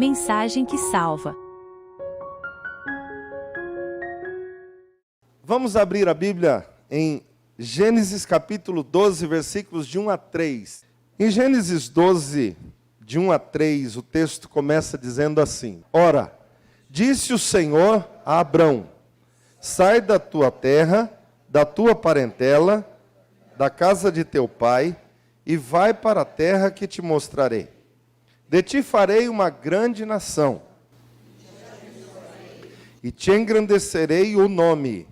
Mensagem que salva. Vamos abrir a Bíblia em Gênesis capítulo 12, versículos de 1 a 3. Em Gênesis 12, de 1 a 3, o texto começa dizendo assim: Ora, disse o Senhor a Abrão: sai da tua terra, da tua parentela, da casa de teu pai, e vai para a terra que te mostrarei. De ti farei uma grande nação, e te engrandecerei o nome.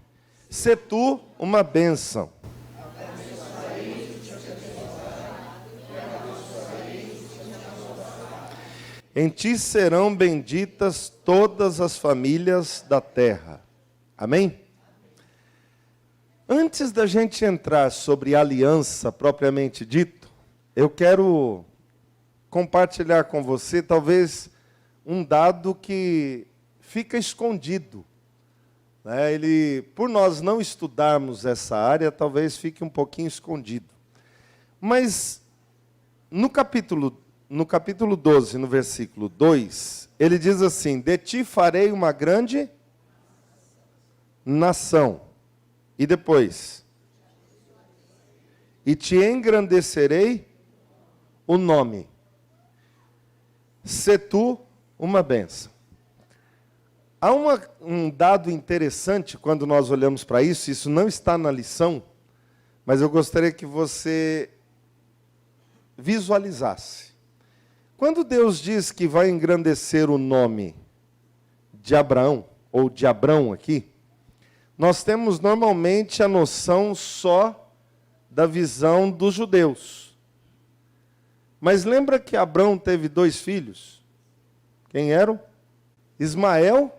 Sê tu uma bênção. Em ti serão benditas todas as famílias da terra. Amém? Antes da gente entrar sobre aliança propriamente dito, eu quero compartilhar com você talvez um dado que fica escondido. Por nós não estudarmos essa área, talvez fique um pouquinho escondido. Mas no capítulo 12, no versículo 2, ele diz assim: de ti farei uma grande nação. E depois, e te engrandecerei o nome. Sê tu uma bênção. Há um dado interessante quando nós olhamos para isso não está na lição, mas eu gostaria que você visualizasse. Quando Deus diz que vai engrandecer o nome de Abraão, ou de Abrão aqui, nós temos normalmente a noção só da visão dos judeus. Mas lembra que Abrão teve 2 filhos? Quem eram? Ismael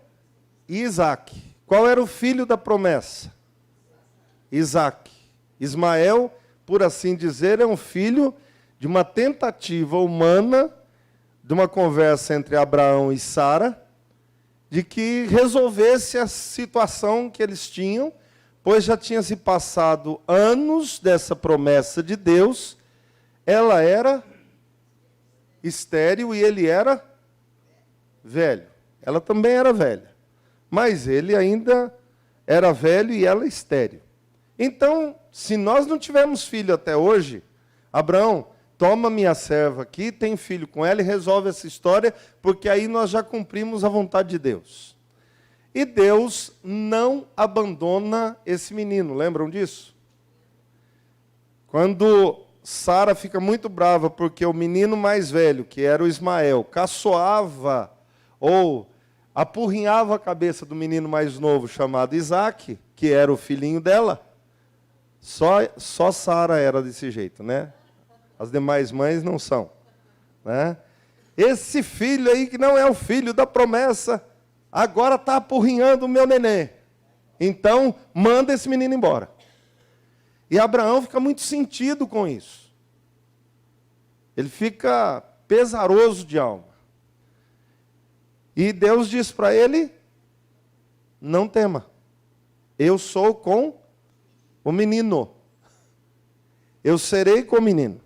e Isaque. Qual era o filho da promessa? Isaque. Ismael, por assim dizer, é um filho de uma tentativa humana, de uma conversa entre Abraão e Sara, de que resolvesse a situação que eles tinham, pois já tinha se passado anos dessa promessa de Deus. Ela era estéril e ele era velho. Ela também era velha, mas ele ainda era velho e ela estéril. Então, se nós não tivermos filho até hoje, Abraão, toma minha serva aqui, tem filho com ela e resolve essa história, porque aí nós já cumprimos a vontade de Deus. E Deus não abandona esse menino, lembram disso? Quando Sara fica muito brava porque o menino mais velho, que era o Ismael, caçoava ou apurrinhava a cabeça do menino mais novo, chamado Isaque, que era o filhinho dela. Só Sara era desse jeito, né? As demais mães não são, né? Esse filho aí, que não é o filho da promessa, agora está apurrinhando o meu neném. Então, manda esse menino embora. E Abraão fica muito sentido com isso. Ele fica pesaroso de alma. E Deus diz para ele: não tema, eu sou com o menino. Eu serei com o menino.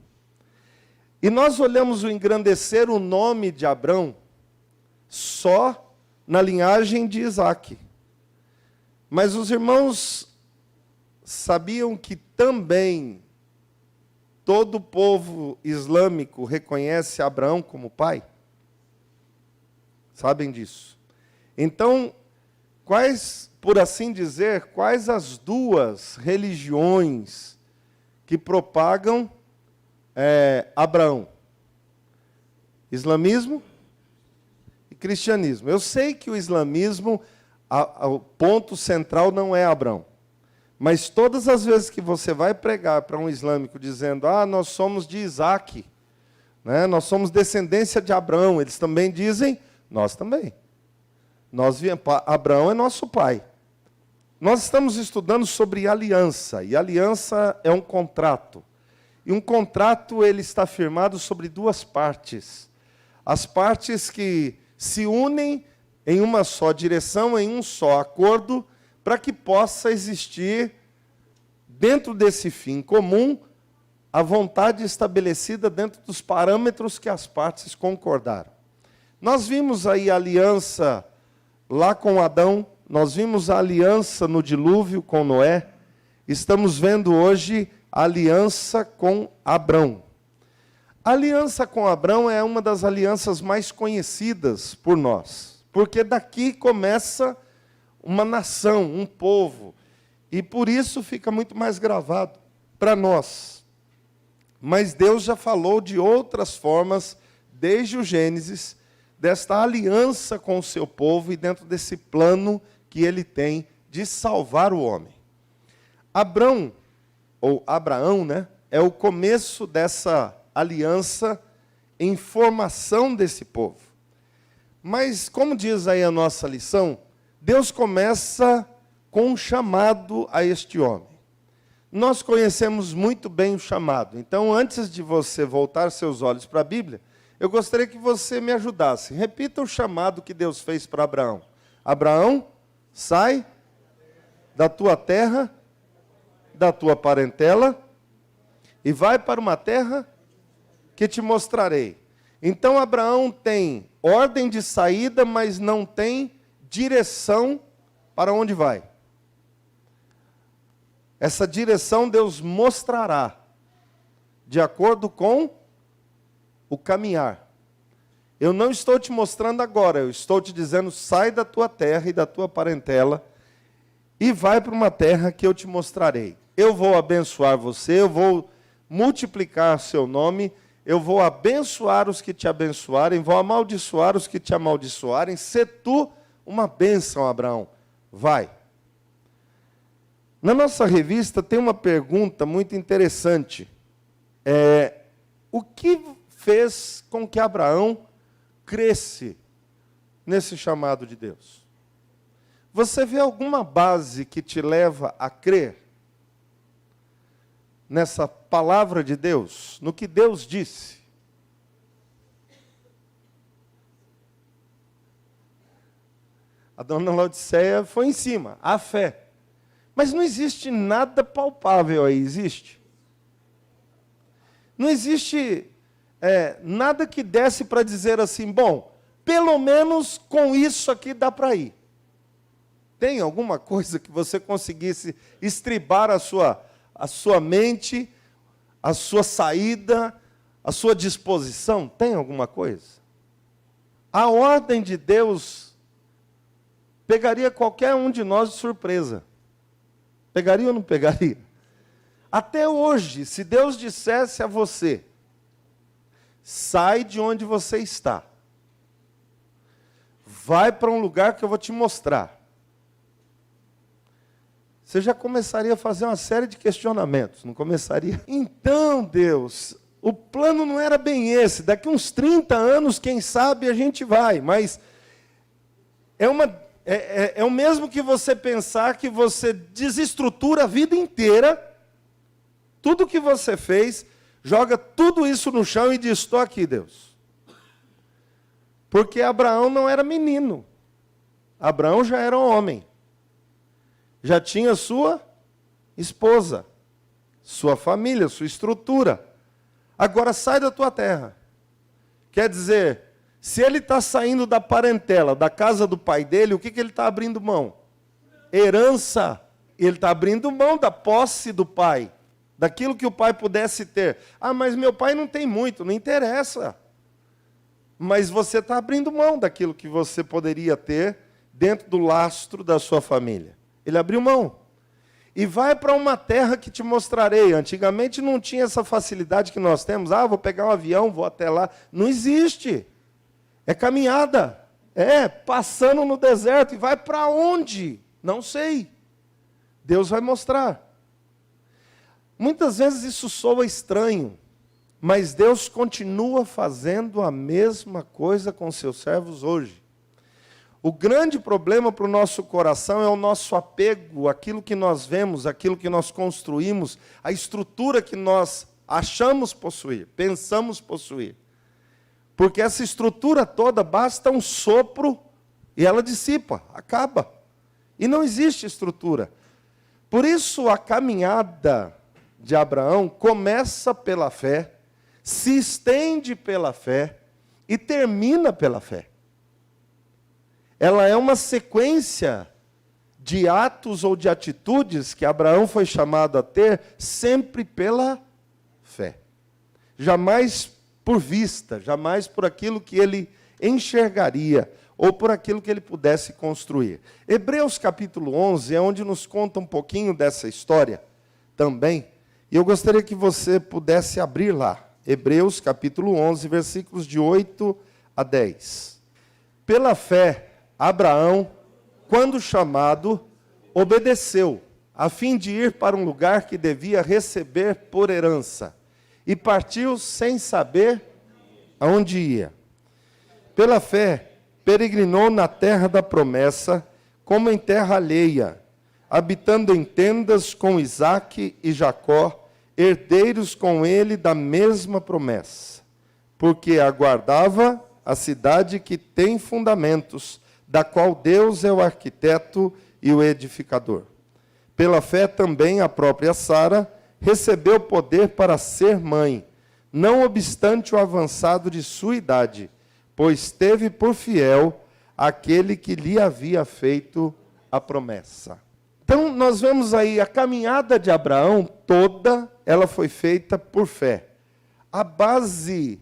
E nós olhamos o engrandecer o nome de Abrão só na linhagem de Isaque. Mas os irmãos sabiam que também todo o povo islâmico reconhece Abraão como pai? Sabem disso? Então, por assim dizer, quais as 2 religiões que propagam Abraão? Islamismo e cristianismo. Eu sei que o islamismo, o ponto central não é Abraão. Mas todas as vezes que você vai pregar para um islâmico dizendo: nós somos de Isaque, né? Nós somos descendência de Abraão, eles também dizem: nós também. Abraão é nosso pai. Nós estamos estudando sobre aliança, e aliança é um contrato. E um contrato, ele está firmado sobre 2 partes. As partes que se unem em uma só direção, em um só acordo, para que possa existir, dentro desse fim comum, a vontade estabelecida dentro dos parâmetros que as partes concordaram. Nós vimos aí a aliança lá com Adão, nós vimos a aliança no dilúvio com Noé, estamos vendo hoje a aliança com Abrão. A aliança com Abrão é uma das alianças mais conhecidas por nós, porque daqui começa uma nação, um povo, e por isso fica muito mais gravado para nós. Mas Deus já falou de outras formas, desde o Gênesis, desta aliança com o seu povo e dentro desse plano que ele tem de salvar o homem. Abrão, ou Abraão, né, é o começo dessa aliança em formação desse povo. Mas, como diz aí a nossa lição, Deus começa com um chamado a este homem. Nós conhecemos muito bem o chamado. Então, antes de você voltar seus olhos para a Bíblia, eu gostaria que você me ajudasse. Repita o chamado que Deus fez para Abraão. Abraão, sai da tua terra, da tua parentela, e vai para uma terra que te mostrarei. Então, Abraão tem ordem de saída, mas não tem direção para onde vai. Essa direção Deus mostrará, de acordo com o caminhar. Eu não estou te mostrando agora, eu estou te dizendo, sai da tua terra e da tua parentela e vai para uma terra que eu te mostrarei. Eu vou abençoar você, eu vou multiplicar seu nome, eu vou abençoar os que te abençoarem, vou amaldiçoar os que te amaldiçoarem, se tu uma bênção, Abraão. Vai. Na nossa revista tem uma pergunta muito interessante. O que fez com que Abraão cresce nesse chamado de Deus? Você vê alguma base que te leva a crer nessa palavra de Deus, no que Deus disse? A dona Laodiceia foi em cima, a fé. Mas não existe nada palpável aí, existe? Não existe nada que desse para dizer assim, bom, pelo menos com isso aqui dá para ir. Tem alguma coisa que você conseguisse estribar a sua mente, a sua saída, a sua disposição? Tem alguma coisa? A ordem de Deus pegaria qualquer um de nós de surpresa. Pegaria ou não pegaria? Até hoje, se Deus dissesse a você, sai de onde você está, vai para um lugar que eu vou te mostrar, você já começaria a fazer uma série de questionamentos, não começaria? Então, Deus, o plano não era bem esse, daqui uns 30 anos, quem sabe a gente vai, mas é o mesmo que você pensar que você desestrutura a vida inteira, tudo que você fez, joga tudo isso no chão e diz, estou aqui, Deus. Porque Abraão não era menino. Abraão já era um homem. Já tinha sua esposa, sua família, sua estrutura. Agora sai da tua terra. Quer dizer, se ele está saindo da parentela, da casa do pai dele, o que ele está abrindo mão? Herança. Ele está abrindo mão da posse do pai, daquilo que o pai pudesse ter. Ah, mas meu pai não tem muito, não interessa. Mas você está abrindo mão daquilo que você poderia ter dentro do lastro da sua família. Ele abriu mão. E vai para uma terra que te mostrarei. Antigamente não tinha essa facilidade que nós temos. Ah, vou pegar um avião, vou até lá. Não existe. É caminhada. Passando no deserto. E vai para onde? Não sei. Deus vai mostrar. Muitas vezes isso soa estranho, mas Deus continua fazendo a mesma coisa com seus servos hoje. O grande problema para o nosso coração é o nosso apego, aquilo que nós vemos, aquilo que nós construímos, a estrutura que nós achamos possuir, pensamos possuir. Porque essa estrutura toda, basta um sopro e ela dissipa, acaba. E não existe estrutura. Por isso a caminhada de Abraão começa pela fé, se estende pela fé e termina pela fé. ela é uma sequência de atos ou de atitudes que Abraão foi chamado a ter sempre pela fé. Jamais por vista, jamais por aquilo que ele enxergaria ou por aquilo que ele pudesse construir. Hebreus capítulo 11 é onde nos conta um pouquinho dessa história também. E eu gostaria que você pudesse abrir lá. Hebreus capítulo 11, versículos de 8 a 10. Pela fé, Abraão, quando chamado, obedeceu, a fim de ir para um lugar que devia receber por herança, e partiu sem saber aonde ia. Pela fé, peregrinou na terra da promessa, como em terra alheia, habitando em tendas com Isaque e Jacó, herdeiros com ele da mesma promessa, porque aguardava a cidade que tem fundamentos, da qual Deus é o arquiteto e o edificador. Pela fé também a própria Sara recebeu poder para ser mãe, não obstante o avançado de sua idade, pois teve por fiel aquele que lhe havia feito a promessa. Então, nós vemos aí a caminhada de Abraão toda, ela foi feita por fé. A base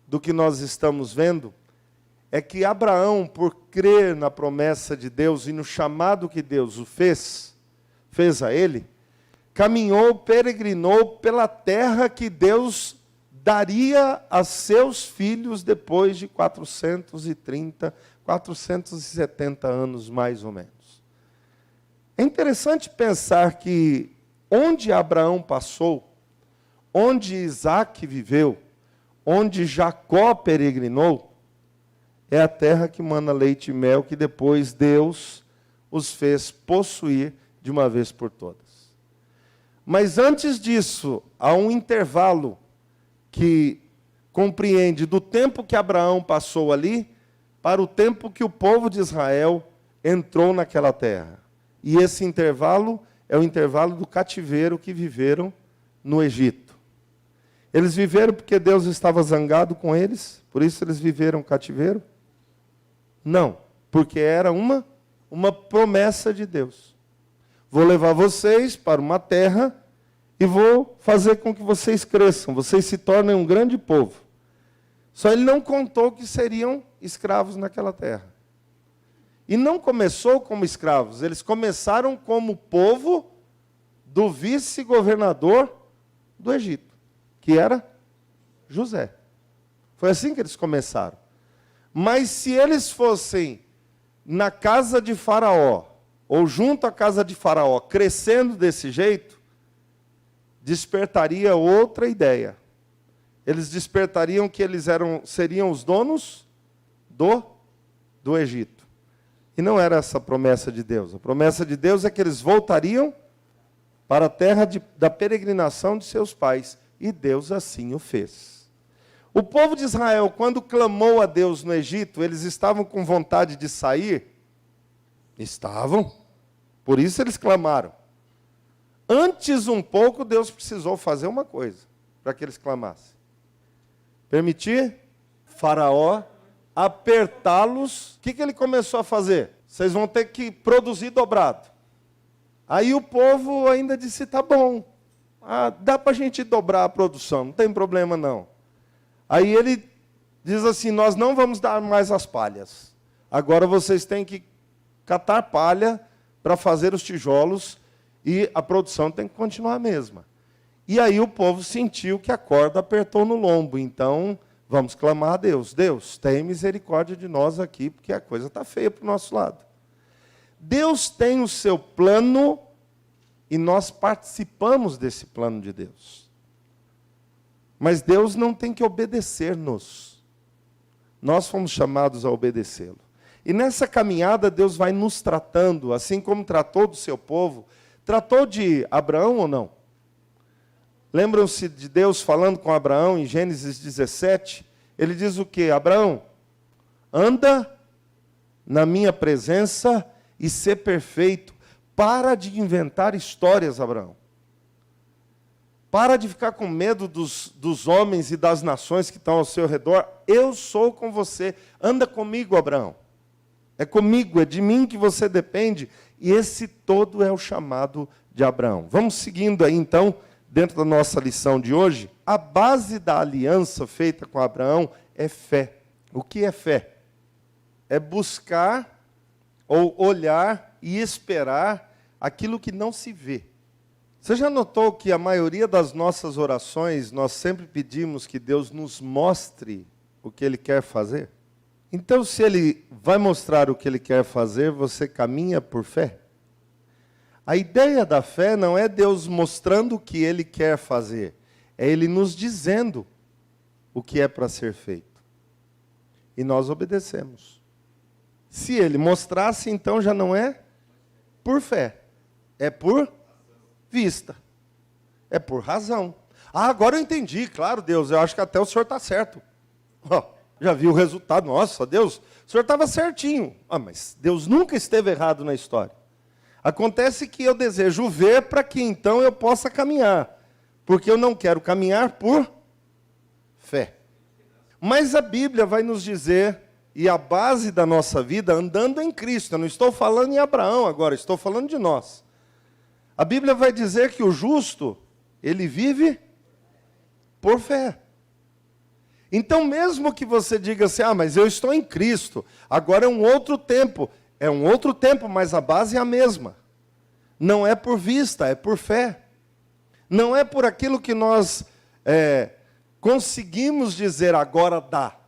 do que nós estamos vendo é que Abraão, por crer na promessa de Deus e no chamado que Deus o fez a ele, caminhou, peregrinou pela terra que Deus daria a seus filhos depois de 430, 470 anos mais ou menos. É interessante pensar que onde Abraão passou, onde Isaque viveu, onde Jacó peregrinou, é a terra que mana leite e mel, que depois Deus os fez possuir de uma vez por todas. Mas antes disso, há um intervalo que compreende do tempo que Abraão passou ali para o tempo que o povo de Israel entrou naquela terra. E esse intervalo é o intervalo do cativeiro que viveram no Egito. Eles viveram porque Deus estava zangado com eles, por isso eles viveram cativeiro? Não, porque era uma promessa de Deus. Vou levar vocês para uma terra e vou fazer com que vocês cresçam, vocês se tornem um grande povo. Só ele não contou que seriam escravos naquela terra. E não começou como escravos, eles começaram como povo do vice-governador do Egito, que era José. Foi assim que eles começaram. Mas se eles fossem na casa de Faraó, ou junto à casa de Faraó, crescendo desse jeito, despertaria outra ideia. Eles despertariam que eles seriam os donos do Egito. E não era essa a promessa de Deus. A promessa de Deus é que eles voltariam para a terra da peregrinação de seus pais. E Deus assim o fez. O povo de Israel, quando clamou a Deus no Egito, eles estavam com vontade de sair? Estavam. Por isso eles clamaram. Antes um pouco, Deus precisou fazer uma coisa para que eles clamassem. Permitir Faraó apertá-los. O que ele começou a fazer? Vocês vão ter que produzir dobrado. Aí o povo ainda disse, tá bom, dá para a gente dobrar a produção, não tem problema não. Aí ele diz assim, nós não vamos dar mais as palhas. Agora vocês têm que catar palha para fazer os tijolos e a produção tem que continuar a mesma. E aí o povo sentiu que a corda apertou no lombo. Então, vamos clamar a Deus. Deus, tem misericórdia de nós aqui, porque a coisa está feia para o nosso lado. Deus tem o seu plano e nós participamos desse plano de Deus. Mas Deus não tem que obedecer-nos. Nós fomos chamados a obedecê-lo. E nessa caminhada, Deus vai nos tratando, assim como tratou do seu povo. Tratou de Abraão ou não? Lembram-se de Deus falando com Abraão em Gênesis 17? Ele diz o quê? Abraão, anda na minha presença e ser perfeito. Para de inventar histórias, Abraão. Para de ficar com medo dos homens e das nações que estão ao seu redor. Eu sou com você. Anda comigo, Abraão. É comigo, é de mim que você depende. E esse todo é o chamado de Abraão. Vamos seguindo aí, então, dentro da nossa lição de hoje. A base da aliança feita com Abraão é fé. O que é fé? É buscar ou olhar e esperar aquilo que não se vê. Você já notou que a maioria das nossas orações, nós sempre pedimos que Deus nos mostre o que Ele quer fazer? Então, se Ele vai mostrar o que Ele quer fazer, você caminha por fé? A ideia da fé não é Deus mostrando o que Ele quer fazer, é Ele nos dizendo o que é para ser feito. E nós obedecemos. Se Ele mostrasse, então já não é por fé, é por vista, é por razão. Ah, agora eu entendi, claro, Deus, eu acho que até o Senhor está certo. Já vi o resultado, nossa, Deus, o Senhor estava certinho. Mas Deus nunca esteve errado na história. Acontece que eu desejo ver para que então eu possa caminhar, porque eu não quero caminhar por fé. Mas a Bíblia vai nos dizer, e a base da nossa vida, andando em Cristo, eu não estou falando em Abraão agora, estou falando de nós. A Bíblia vai dizer que o justo, ele vive por fé. Então, mesmo que você diga assim, mas eu estou em Cristo, agora é um outro tempo. É um outro tempo, mas a base é a mesma. Não é por vista, é por fé. Não é por aquilo que nós conseguimos dizer, agora dá.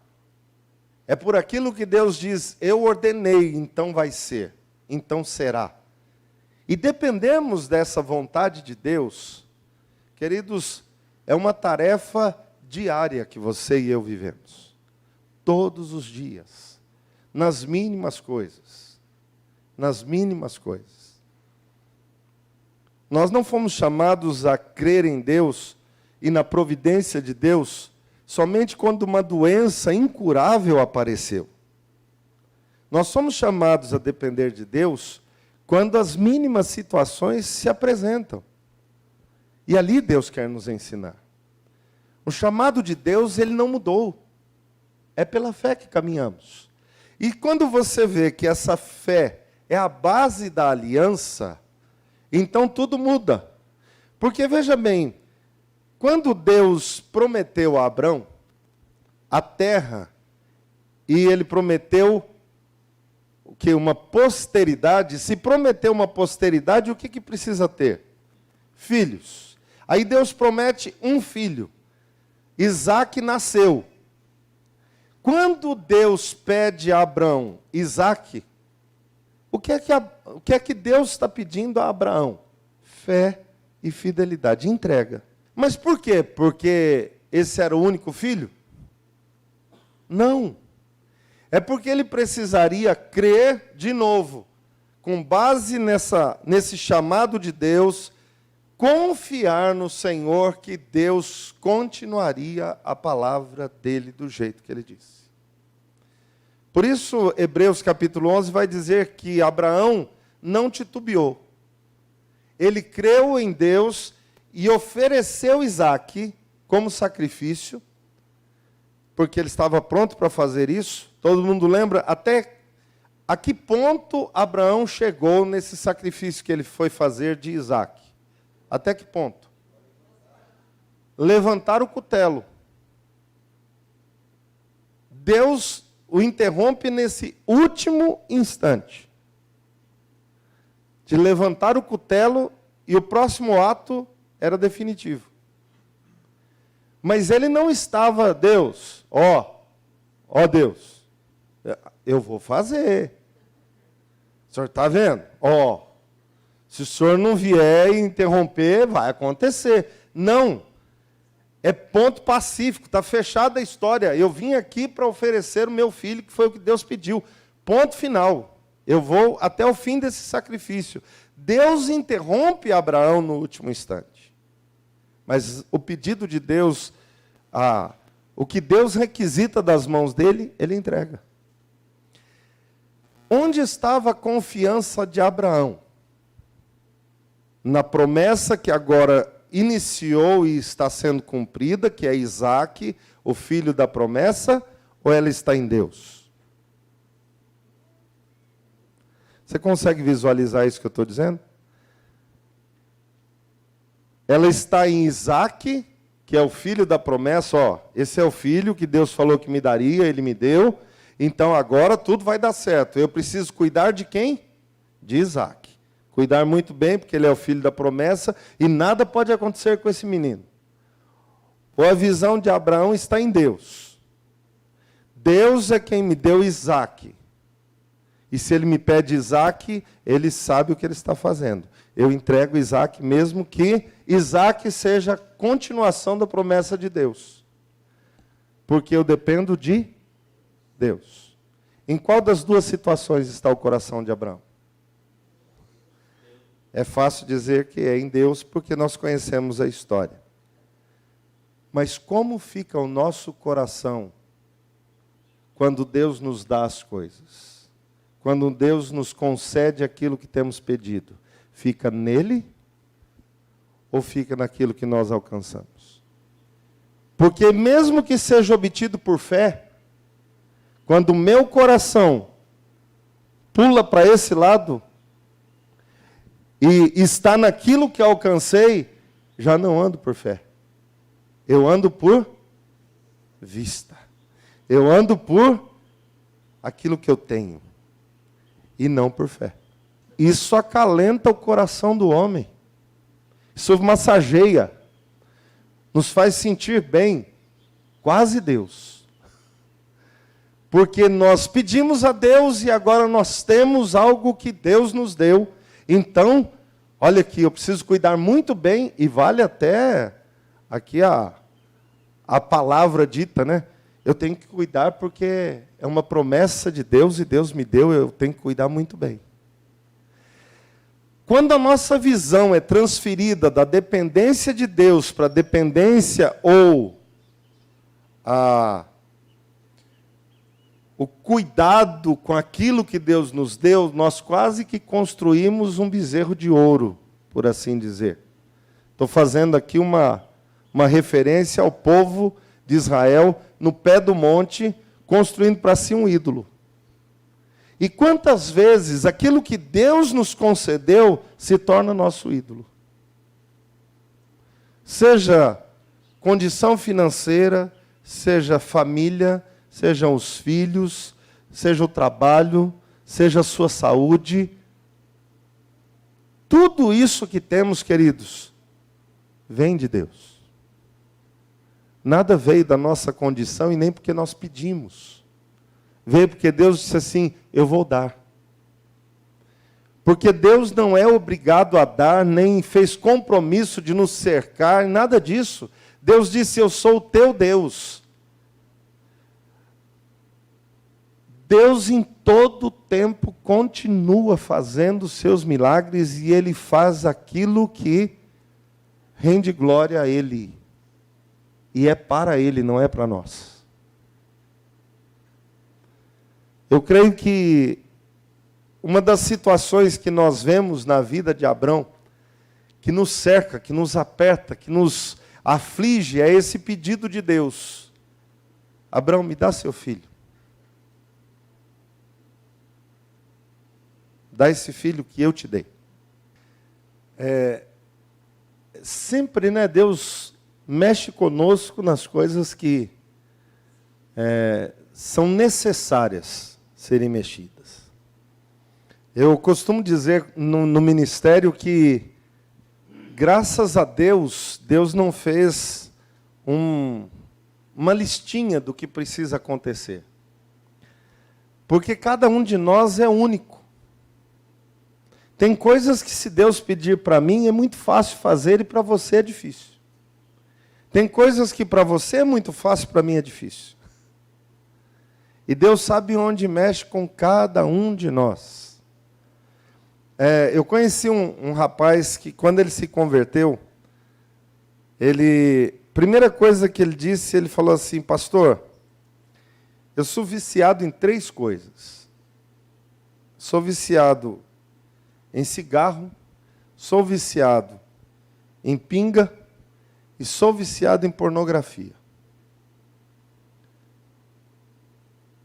É por aquilo que Deus diz, eu ordenei, então vai ser, então será. E dependemos dessa vontade de Deus, queridos, é uma tarefa diária que você e eu vivemos. Todos os dias. Nas mínimas coisas. Nas mínimas coisas. Nós não fomos chamados a crer em Deus e na providência de Deus somente quando uma doença incurável apareceu. Nós somos chamados a depender de Deus quando as mínimas situações se apresentam. E ali Deus quer nos ensinar. O chamado de Deus, ele não mudou. É pela fé que caminhamos. E quando você vê que essa fé é a base da aliança, então tudo muda. Porque veja bem, quando Deus prometeu a Abrão a terra, e ele prometeu que uma posteridade, se prometeu uma posteridade, o que precisa ter? Filhos. Aí Deus promete um filho. Isaac nasceu. Quando Deus pede a Abraão Isaac, o que é que Deus está pedindo a Abraão? Fé e fidelidade, entrega. Mas por quê? Porque esse era o único filho? Não. É porque ele precisaria crer de novo, com base nesse chamado de Deus, confiar no Senhor que Deus continuaria a palavra dele do jeito que ele disse. Por isso, Hebreus capítulo 11 vai dizer que Abraão não titubeou. Ele creu em Deus e ofereceu Isaque como sacrifício, porque ele estava pronto para fazer isso. Todo mundo lembra até a que ponto Abraão chegou nesse sacrifício que ele foi fazer de Isaque. Até que ponto? Levantar o cutelo. Deus o interrompe nesse último instante. De levantar o cutelo, e o próximo ato era definitivo. Mas ele não estava, Deus, ó Deus, eu vou fazer. O senhor está vendo? Se o senhor não vier e interromper, vai acontecer. Não. É ponto pacífico, está fechada a história. Eu vim aqui para oferecer o meu filho, que foi o que Deus pediu. Ponto final. Eu vou até o fim desse sacrifício. Deus interrompe Abraão no último instante. Mas o pedido de Deus, o que Deus requisita das mãos dele, ele entrega. Onde estava a confiança de Abraão? Na promessa que agora iniciou e está sendo cumprida, que é Isaque, o filho da promessa, ou ela está em Deus? Você consegue visualizar isso que eu estou dizendo? Ela está em Isaac, que é o filho da promessa. Ó, esse é o filho que Deus falou que me daria, ele me deu. Então agora tudo vai dar certo. Eu preciso cuidar de quem? De Isaac. Cuidar muito bem, porque ele é o filho da promessa, e nada pode acontecer com esse menino. Ou a visão de Abraão está em Deus. Deus é quem me deu Isaac. E se ele me pede Isaac, ele sabe o que ele está fazendo. Eu entrego Isaac, mesmo que Isaac seja a continuação da promessa de Deus. Porque eu dependo de Deus. Em qual das duas situações está o coração de Abraão? É fácil dizer que é em Deus, porque nós conhecemos a história. Mas como fica o nosso coração quando Deus nos dá as coisas? Quando Deus nos concede aquilo que temos pedido? Fica nele ou fica naquilo que nós alcançamos? Porque mesmo que seja obtido por fé, quando o meu coração pula para esse lado e está naquilo que alcancei, já não ando por fé. Eu ando por vista. Eu ando por aquilo que eu tenho e não por fé. Isso acalenta o coração do homem. Isso massageia. Nos faz sentir bem. Quase Deus. Porque nós pedimos a Deus e agora nós temos algo que Deus nos deu. Então, olha aqui, eu preciso cuidar muito bem, e vale até aqui a palavra dita, né? Eu tenho que cuidar porque é uma promessa de Deus e Deus me deu, eu tenho que cuidar muito bem. Quando a nossa visão é transferida da dependência de Deus para a dependência ou o cuidado com aquilo que Deus nos deu, nós quase que construímos um bezerro de ouro, por assim dizer. Estou fazendo aqui uma referência ao povo de Israel no pé do monte, construindo para si um ídolo. E quantas vezes aquilo que Deus nos concedeu se torna nosso ídolo? Seja condição financeira, seja família, sejam os filhos, seja o trabalho, seja a sua saúde. Tudo isso que temos, queridos, vem de Deus. Nada veio da nossa condição e nem porque nós pedimos. Veio porque Deus disse assim, eu vou dar. Porque Deus não é obrigado a dar, nem fez compromisso de nos cercar, nada disso. Deus disse, eu sou o teu Deus. Deus em todo tempo continua fazendo seus milagres e Ele faz aquilo que rende glória a Ele. E é para Ele, não é para nós. Eu creio que uma das situações que nós vemos na vida de Abrão, que nos cerca, que nos aperta, que nos aflige, é esse pedido de Deus. Abrão, me dá seu filho. Dá esse filho que eu te dei. Sempre, né, Deus mexe conosco nas coisas que são necessárias serem mexidas. Eu costumo dizer no ministério que, graças a Deus, Deus não fez uma listinha do que precisa acontecer. Porque cada um de nós é único. Tem coisas que, se Deus pedir para mim, é muito fácil fazer e para você é difícil. Tem coisas que para você é muito fácil, para mim é difícil. E Deus sabe onde mexe com cada um de nós. Eu conheci um rapaz que, quando ele se converteu, primeira coisa que ele disse, ele falou assim, pastor, eu sou viciado em 3 coisas. Sou viciado em cigarro, sou viciado em pinga e sou viciado em pornografia.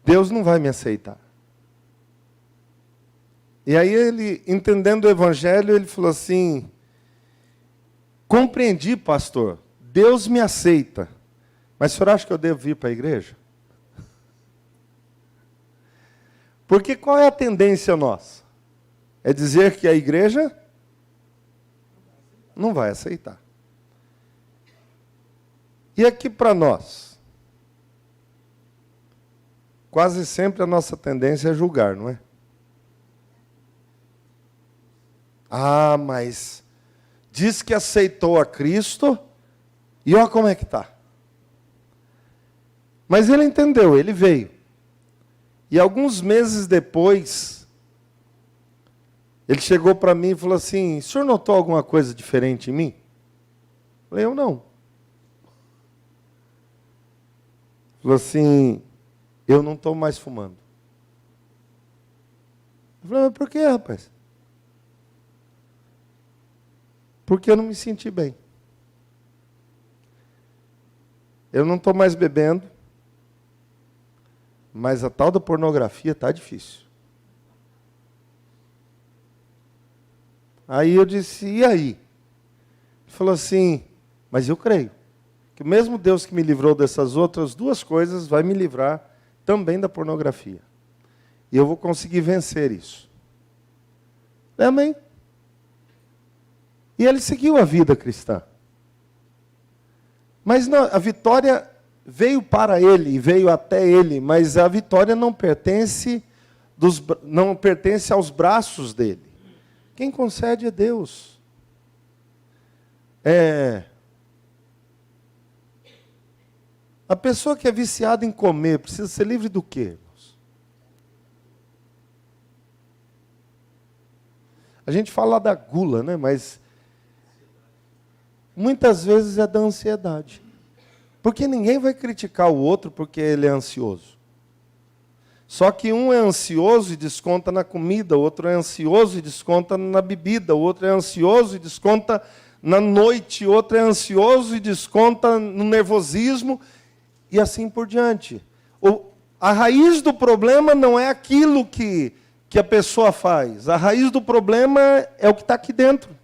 Deus não vai me aceitar. E aí ele, entendendo o evangelho, ele falou assim: compreendi, pastor, Deus me aceita, mas o senhor acha que eu devo vir para a igreja? Porque qual é a tendência nossa? É dizer que a igreja não vai aceitar. E aqui para nós, quase sempre a nossa tendência é julgar, não é? Ah, mas diz que aceitou a Cristo e olha como é que está. Mas ele entendeu, ele veio. E alguns meses depois, ele chegou para mim e falou assim: o senhor notou alguma coisa diferente em mim? Eu falei: eu não. Falou assim: eu não estou mais fumando. Eu falei: mas por que, rapaz? Porque eu não me senti bem. Eu não estou mais bebendo, mas a tal da pornografia está difícil. Aí eu disse: e aí? Ele falou assim: mas eu creio que o mesmo Deus que me livrou dessas outras duas coisas vai me livrar também da pornografia. E eu vou conseguir vencer isso. Amém? E ele seguiu a vida cristã. Mas não, a vitória veio para ele, veio até ele, mas a vitória não pertence aos braços dele. Quem concede é Deus. A pessoa que é viciada em comer precisa ser livre do quê, irmãos? A gente fala da gula, né? Mas muitas vezes é da ansiedade. Porque ninguém vai criticar o outro porque ele é ansioso. Só que um é ansioso e desconta na comida, o outro é ansioso e desconta na bebida, o outro é ansioso e desconta na noite, o outro é ansioso e desconta no nervosismo, e assim por diante. A raiz do problema não é aquilo que a pessoa faz. A raiz do problema é o que está aqui dentro.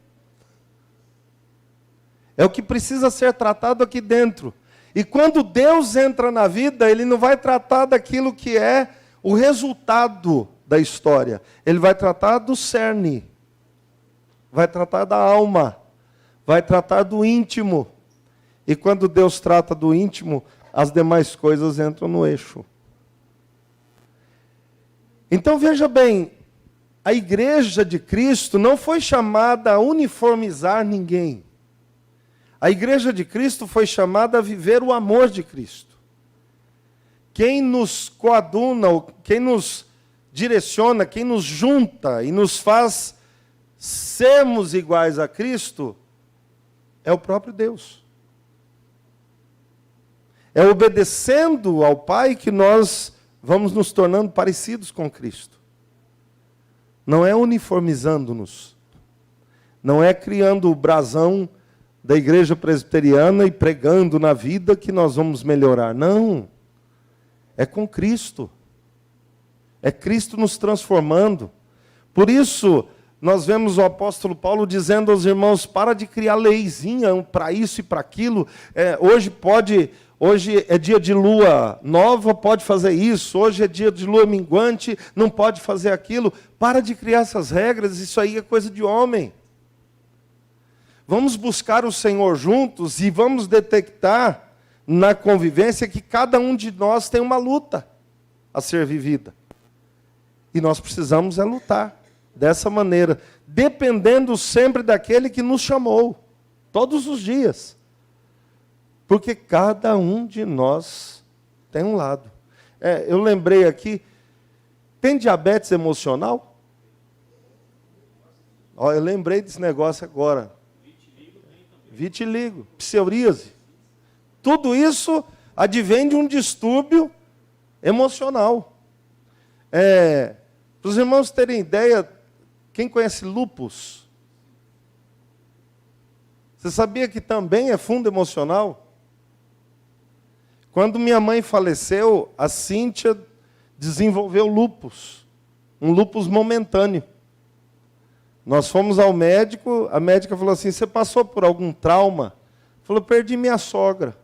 É o que precisa ser tratado aqui dentro. E quando Deus entra na vida, Ele não vai tratar daquilo que é o resultado da história. Ele vai tratar do cerne. Vai tratar da alma. Vai tratar do íntimo. E quando Deus trata do íntimo, as demais coisas entram no eixo. Então veja bem, a igreja de Cristo não foi chamada a uniformizar ninguém. A igreja de Cristo foi chamada a viver o amor de Cristo. Quem nos coaduna, quem nos direciona, quem nos junta e nos faz sermos iguais a Cristo, é o próprio Deus. É obedecendo ao Pai que nós vamos nos tornando parecidos com Cristo. Não é uniformizando-nos. Não é criando o brasão da igreja presbiteriana e pregando na vida que nós vamos melhorar. Não. É com Cristo. É Cristo nos transformando. Por isso, nós vemos o apóstolo Paulo dizendo aos irmãos: para de criar leizinha para isso e para aquilo. Hoje é dia de lua nova, pode fazer isso. Hoje é dia de lua minguante, não pode fazer aquilo. Para de criar essas regras, isso aí é coisa de homem. Vamos buscar o Senhor juntos e vamos detectar na convivência que cada um de nós tem uma luta a ser vivida. E nós precisamos lutar dessa maneira, dependendo sempre daquele que nos chamou, todos os dias. Porque cada um de nós tem um lado. Eu lembrei aqui, tem diabetes emocional? Eu lembrei desse negócio agora. Vitiligo, psoríase. Tudo isso advém de um distúrbio emocional. Para os irmãos terem ideia, quem conhece lúpus? Você sabia que também é fundo emocional? Quando minha mãe faleceu, a Cíntia desenvolveu lúpus. Um lúpus momentâneo. Nós fomos ao médico, a médica falou assim, você passou por algum trauma? Falou, perdi minha sogra.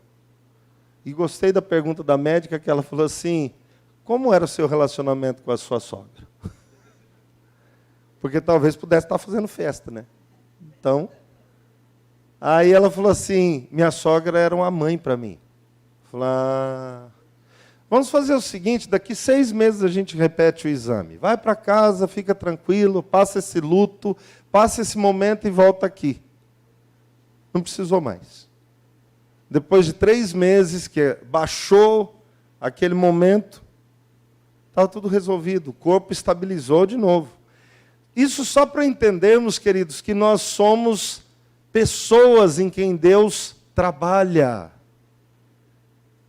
E gostei da pergunta da médica, que ela falou assim, como era o seu relacionamento com a sua sogra? Porque talvez pudesse estar fazendo festa, né? Então, aí ela falou assim, minha sogra era uma mãe para mim. Falei, vamos fazer o seguinte, daqui 6 meses a gente repete o exame. Vai para casa, fica tranquilo, passa esse luto, passa esse momento e volta aqui. Não precisou mais. Depois de 3 meses que baixou aquele momento, estava tudo resolvido, o corpo estabilizou de novo. Isso só para entendermos, queridos, que nós somos pessoas em quem Deus trabalha.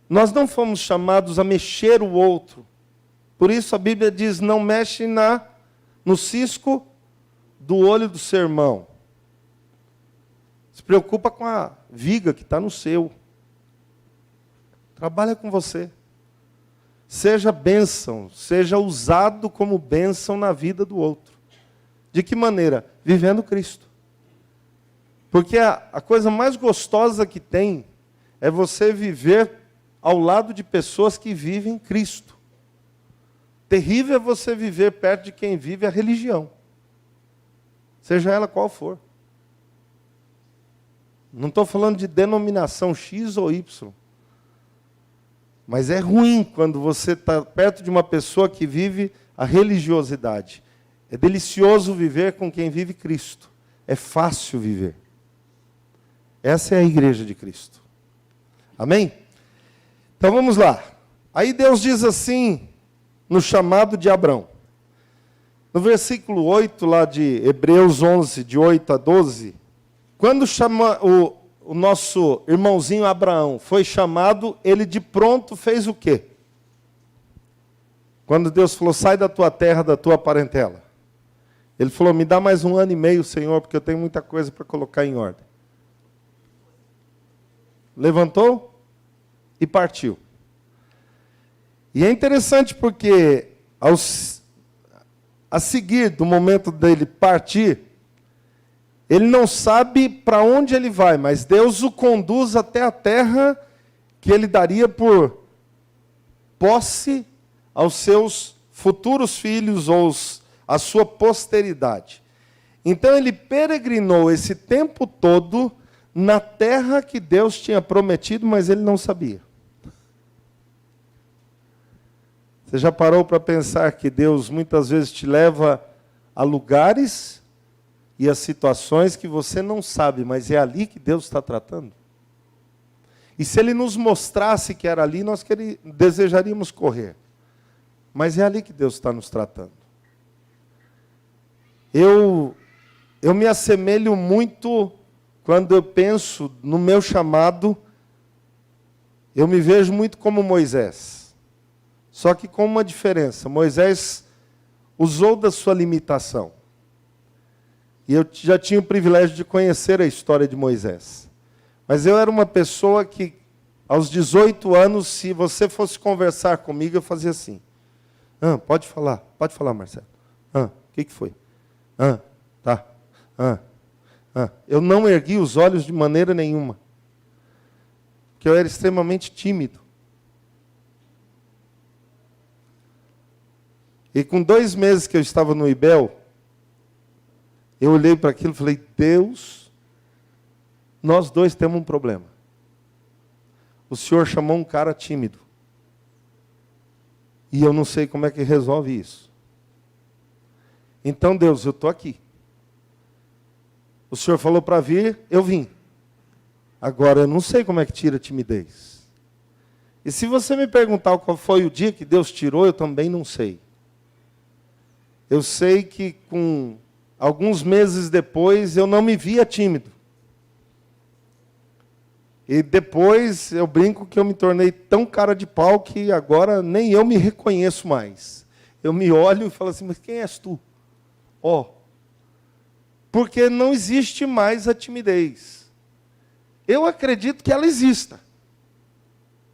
Nós não fomos chamados a mexer o outro. Por isso a Bíblia diz, não mexe no cisco do olho do seu irmão. Se preocupa com a viga que está no seu. Trabalha com você. Seja bênção, seja usado como bênção na vida do outro. De que maneira? Vivendo Cristo. Porque a coisa mais gostosa que tem é você viver ao lado de pessoas que vivem Cristo. Terrível é você viver perto de quem vive a religião. Seja ela qual for. Não estou falando de denominação X ou Y. Mas é ruim quando você está perto de uma pessoa que vive a religiosidade. É delicioso viver com quem vive Cristo. É fácil viver. Essa é a igreja de Cristo. Amém? Então vamos lá. Aí Deus diz assim, no chamado de Abrão. No versículo 8, lá de Hebreus 11, de 8 a 12, quando chama o nosso irmãozinho Abraão foi chamado, ele de pronto fez o quê? Quando Deus falou, sai da tua terra, da tua parentela. Ele falou, me dá mais 1 ano e meio, Senhor, porque eu tenho muita coisa para colocar em ordem. Levantou e partiu. E é interessante porque, a seguir do momento dele partir, ele não sabe para onde ele vai, mas Deus o conduz até a terra que ele daria por posse aos seus futuros filhos ou à sua posteridade. Então ele peregrinou esse tempo todo na terra que Deus tinha prometido, mas ele não sabia. Você já parou para pensar que Deus muitas vezes te leva a lugares e a situações que você não sabe, mas é ali que Deus está tratando? E se Ele nos mostrasse que era ali, nós desejaríamos correr. Mas é ali que Deus está nos tratando. Eu me assemelho muito, quando eu penso no meu chamado, eu me vejo muito como Moisés. Só que com uma diferença. Moisés usou da sua limitação. E eu já tinha o privilégio de conhecer a história de Moisés. Mas eu era uma pessoa que, aos 18 anos, se você fosse conversar comigo, eu fazia assim. Pode falar, Marcelo. O que foi? Tá. Eu não ergui os olhos de maneira nenhuma. Porque eu era extremamente tímido. E com 2 meses que eu estava no IBEL, eu olhei para aquilo e falei, Deus, nós dois temos um problema. O Senhor chamou um cara tímido. E eu não sei como é que resolve isso. Então, Deus, eu estou aqui. O Senhor falou para vir, eu vim. Agora, eu não sei como é que tira a timidez. E se você me perguntar qual foi o dia que Deus tirou, eu também não sei. Eu sei que com alguns meses depois, eu não me via tímido. E depois eu brinco que eu me tornei tão cara de pau que agora nem eu me reconheço mais. Eu me olho e falo assim, mas quem és tu? Porque não existe mais a timidez. Eu acredito que ela exista.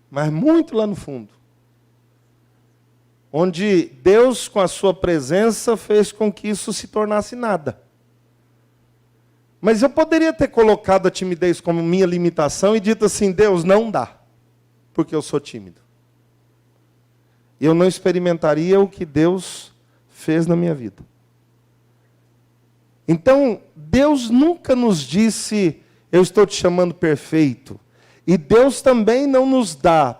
Mas muito lá no fundo. Onde Deus, com a sua presença, fez com que isso se tornasse nada. Mas eu poderia ter colocado a timidez como minha limitação e dito assim, Deus, não dá, porque eu sou tímido. Eu não experimentaria o que Deus fez na minha vida. Então, Deus nunca nos disse, eu estou te chamando perfeito. E Deus também não nos dá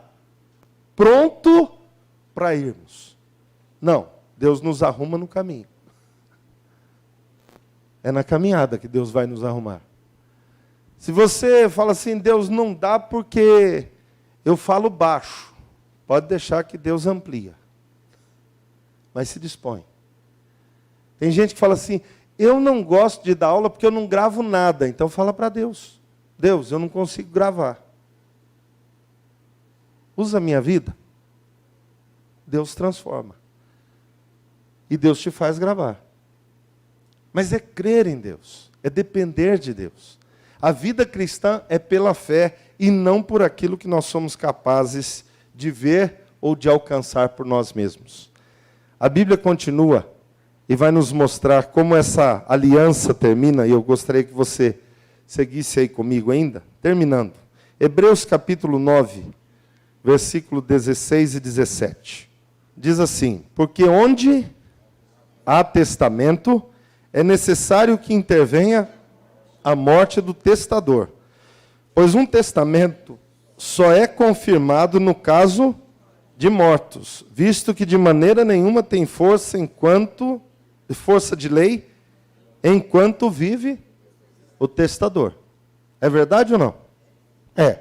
pronto para irmos. Não, Deus nos arruma no caminho. É na caminhada que Deus vai nos arrumar. Se você fala assim, Deus não dá porque eu falo baixo, pode deixar que Deus amplia. Mas se dispõe. Tem gente que fala assim, eu não gosto de dar aula porque eu não gravo nada. Então fala para Deus. Deus, eu não consigo gravar. Usa a minha vida. Deus transforma. E Deus te faz gravar. Mas é crer em Deus. É depender de Deus. A vida cristã é pela fé e não por aquilo que nós somos capazes de ver ou de alcançar por nós mesmos. A Bíblia continua e vai nos mostrar como essa aliança termina, e eu gostaria que você seguisse aí comigo ainda, terminando. Hebreus capítulo 9, versículo 16 e 17. Diz assim, porque onde há testamento, é necessário que intervenha a morte do testador. Pois um testamento só é confirmado no caso de mortos, visto que de maneira nenhuma tem força de lei, enquanto vive o testador. É verdade ou não? É.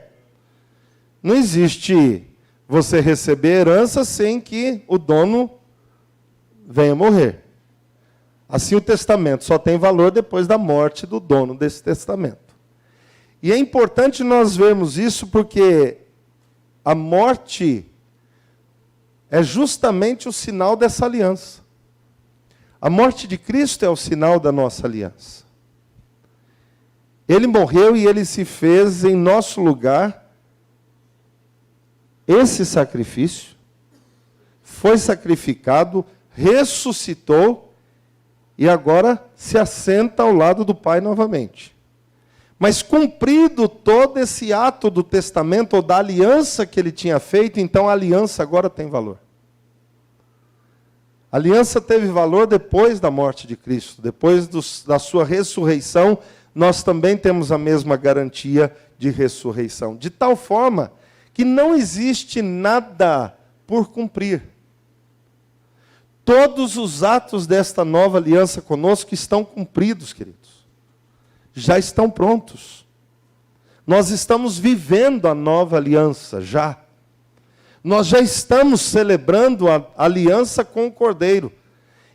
Não existe você receber herança sem que o dono venha morrer. Assim, o testamento só tem valor depois da morte do dono desse testamento. E é importante nós vermos isso porque a morte é justamente o sinal dessa aliança. A morte de Cristo é o sinal da nossa aliança. Ele morreu e ele se fez em nosso lugar esse sacrifício, foi sacrificado, ressuscitou e agora se assenta ao lado do Pai novamente. Mas cumprido todo esse ato do testamento ou da aliança que ele tinha feito, então a aliança agora tem valor. A aliança teve valor depois da morte de Cristo, depois da sua ressurreição, nós também temos a mesma garantia de ressurreição. De tal forma que não existe nada por cumprir. Todos os atos desta nova aliança conosco estão cumpridos, queridos. Já estão prontos. Nós estamos vivendo a nova aliança, já. Nós já estamos celebrando a aliança com o Cordeiro.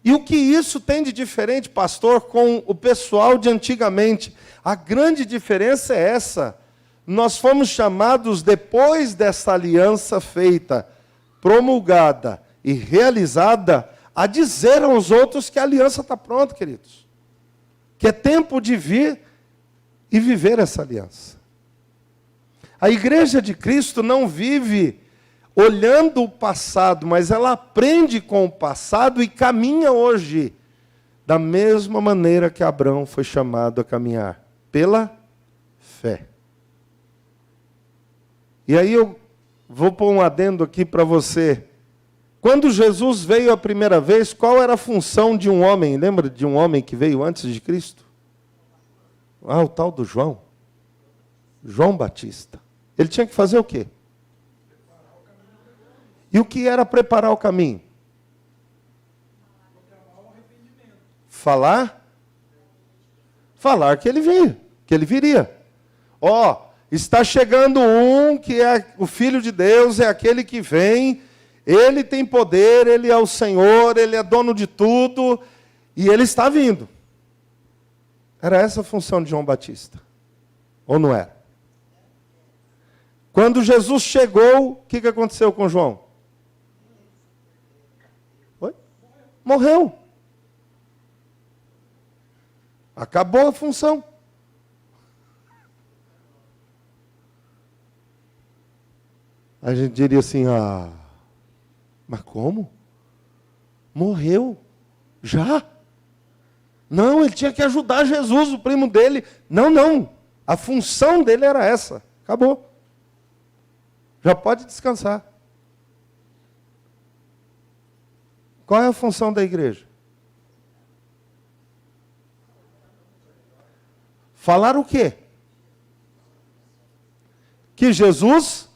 E o que isso tem de diferente, pastor, com o pessoal de antigamente? A grande diferença é essa. Nós fomos chamados, depois dessa aliança feita, promulgada e realizada, a dizer aos outros que a aliança está pronta, queridos. Que é tempo de vir e viver essa aliança. A igreja de Cristo não vive olhando o passado, mas ela aprende com o passado e caminha hoje da mesma maneira que Abraão foi chamado a caminhar, pela fé. E aí eu vou pôr um adendo aqui para você. Quando Jesus veio a primeira vez, qual era a função de um homem? Lembra de um homem que veio antes de Cristo? Ah, o tal do João. João Batista. Ele tinha que fazer o quê? E o que era preparar o caminho? Falar? Falar que ele vinha, que ele viria. Ó, está chegando um que é o Filho de Deus, é aquele que vem, ele tem poder, ele é o Senhor, ele é dono de tudo, e ele está vindo. Era essa a função de João Batista. Ou não era? Quando Jesus chegou, o que aconteceu com João? Oi? Morreu. Acabou a função. A gente diria assim, mas como? Morreu? Já? Não, ele tinha que ajudar Jesus, o primo dele. Não, não. A função dele era essa. Acabou. Já pode descansar. Qual é a função da igreja? Falar o quê? Que Jesus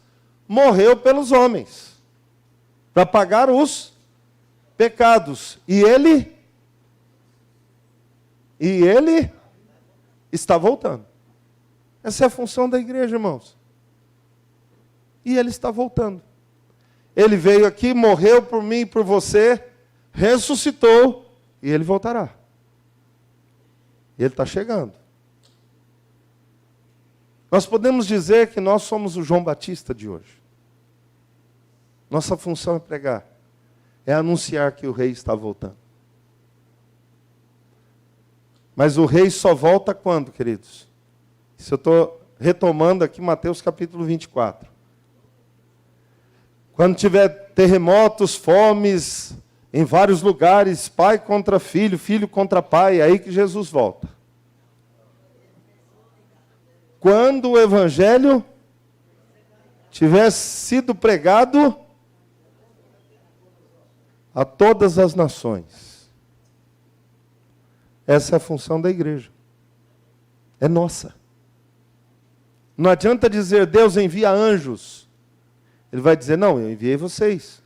morreu pelos homens, para pagar os pecados. E ele está voltando. Essa é a função da igreja, irmãos. E ele está voltando. Ele veio aqui, morreu por mim e por você, ressuscitou, e ele voltará. E ele está chegando. Nós podemos dizer que nós somos o João Batista de hoje. Nossa função é pregar, é anunciar que o rei está voltando. Mas o rei só volta quando, queridos? Isso eu estou retomando aqui Mateus capítulo 24. Quando tiver terremotos, fomes, em vários lugares, pai contra filho, filho contra pai, é aí que Jesus volta. Quando o evangelho tiver sido pregado a todas as nações. Essa é a função da igreja. É nossa. Não adianta dizer, Deus envia anjos. Ele vai dizer, não, eu enviei vocês.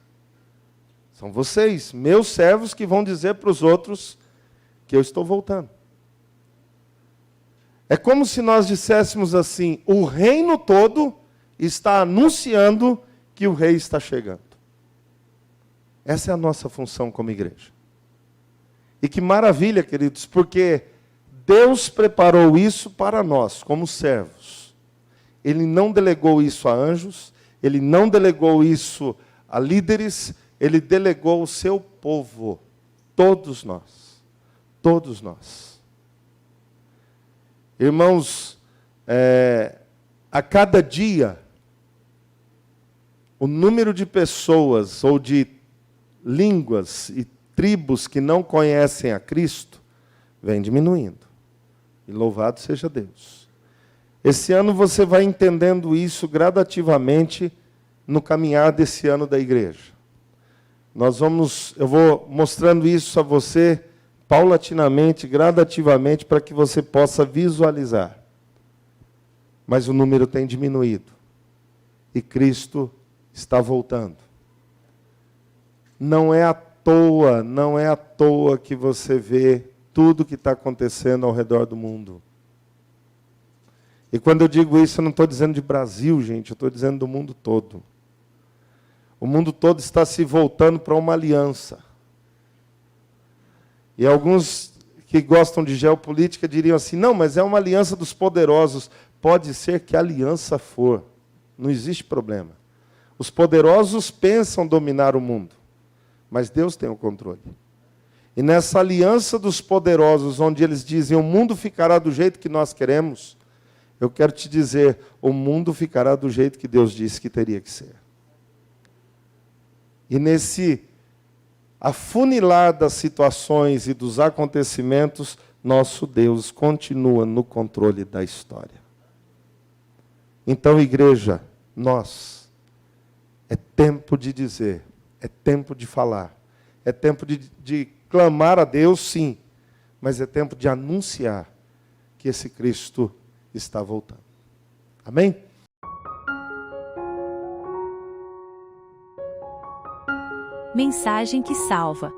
São vocês, meus servos, que vão dizer para os outros que eu estou voltando. É como se nós disséssemos assim, o reino todo está anunciando que o rei está chegando. Essa é a nossa função como igreja. E que maravilha, queridos, porque Deus preparou isso para nós, como servos. Ele não delegou isso a anjos, Ele não delegou isso a líderes, Ele delegou o seu povo, todos nós. Todos nós. Irmãos, a cada dia, o número de pessoas ou de línguas e tribos que não conhecem a Cristo vem diminuindo. E louvado seja Deus. Esse ano você vai entendendo isso gradativamente no caminhar desse ano da igreja. Eu vou mostrando isso a você paulatinamente, gradativamente, para que você possa visualizar. Mas o número tem diminuído. E Cristo está voltando. Não é à toa que você vê tudo que está acontecendo ao redor do mundo. E quando eu digo isso, eu não estou dizendo de Brasil, gente, eu estou dizendo do mundo todo. O mundo todo está se voltando para uma aliança. E alguns que gostam de geopolítica diriam assim, não, mas é uma aliança dos poderosos. Pode ser que aliança for, não existe problema. Os poderosos pensam dominar o mundo, mas Deus tem o controle. E nessa aliança dos poderosos, onde eles dizem, o mundo ficará do jeito que nós queremos, eu quero te dizer, o mundo ficará do jeito que Deus disse que teria que ser. E nesse afunilar das situações e dos acontecimentos, nosso Deus continua no controle da história. Então, igreja, é tempo de dizer, é tempo de falar, é tempo de clamar a Deus, sim, mas é tempo de anunciar que esse Cristo está voltando. Amém? Mensagem que salva.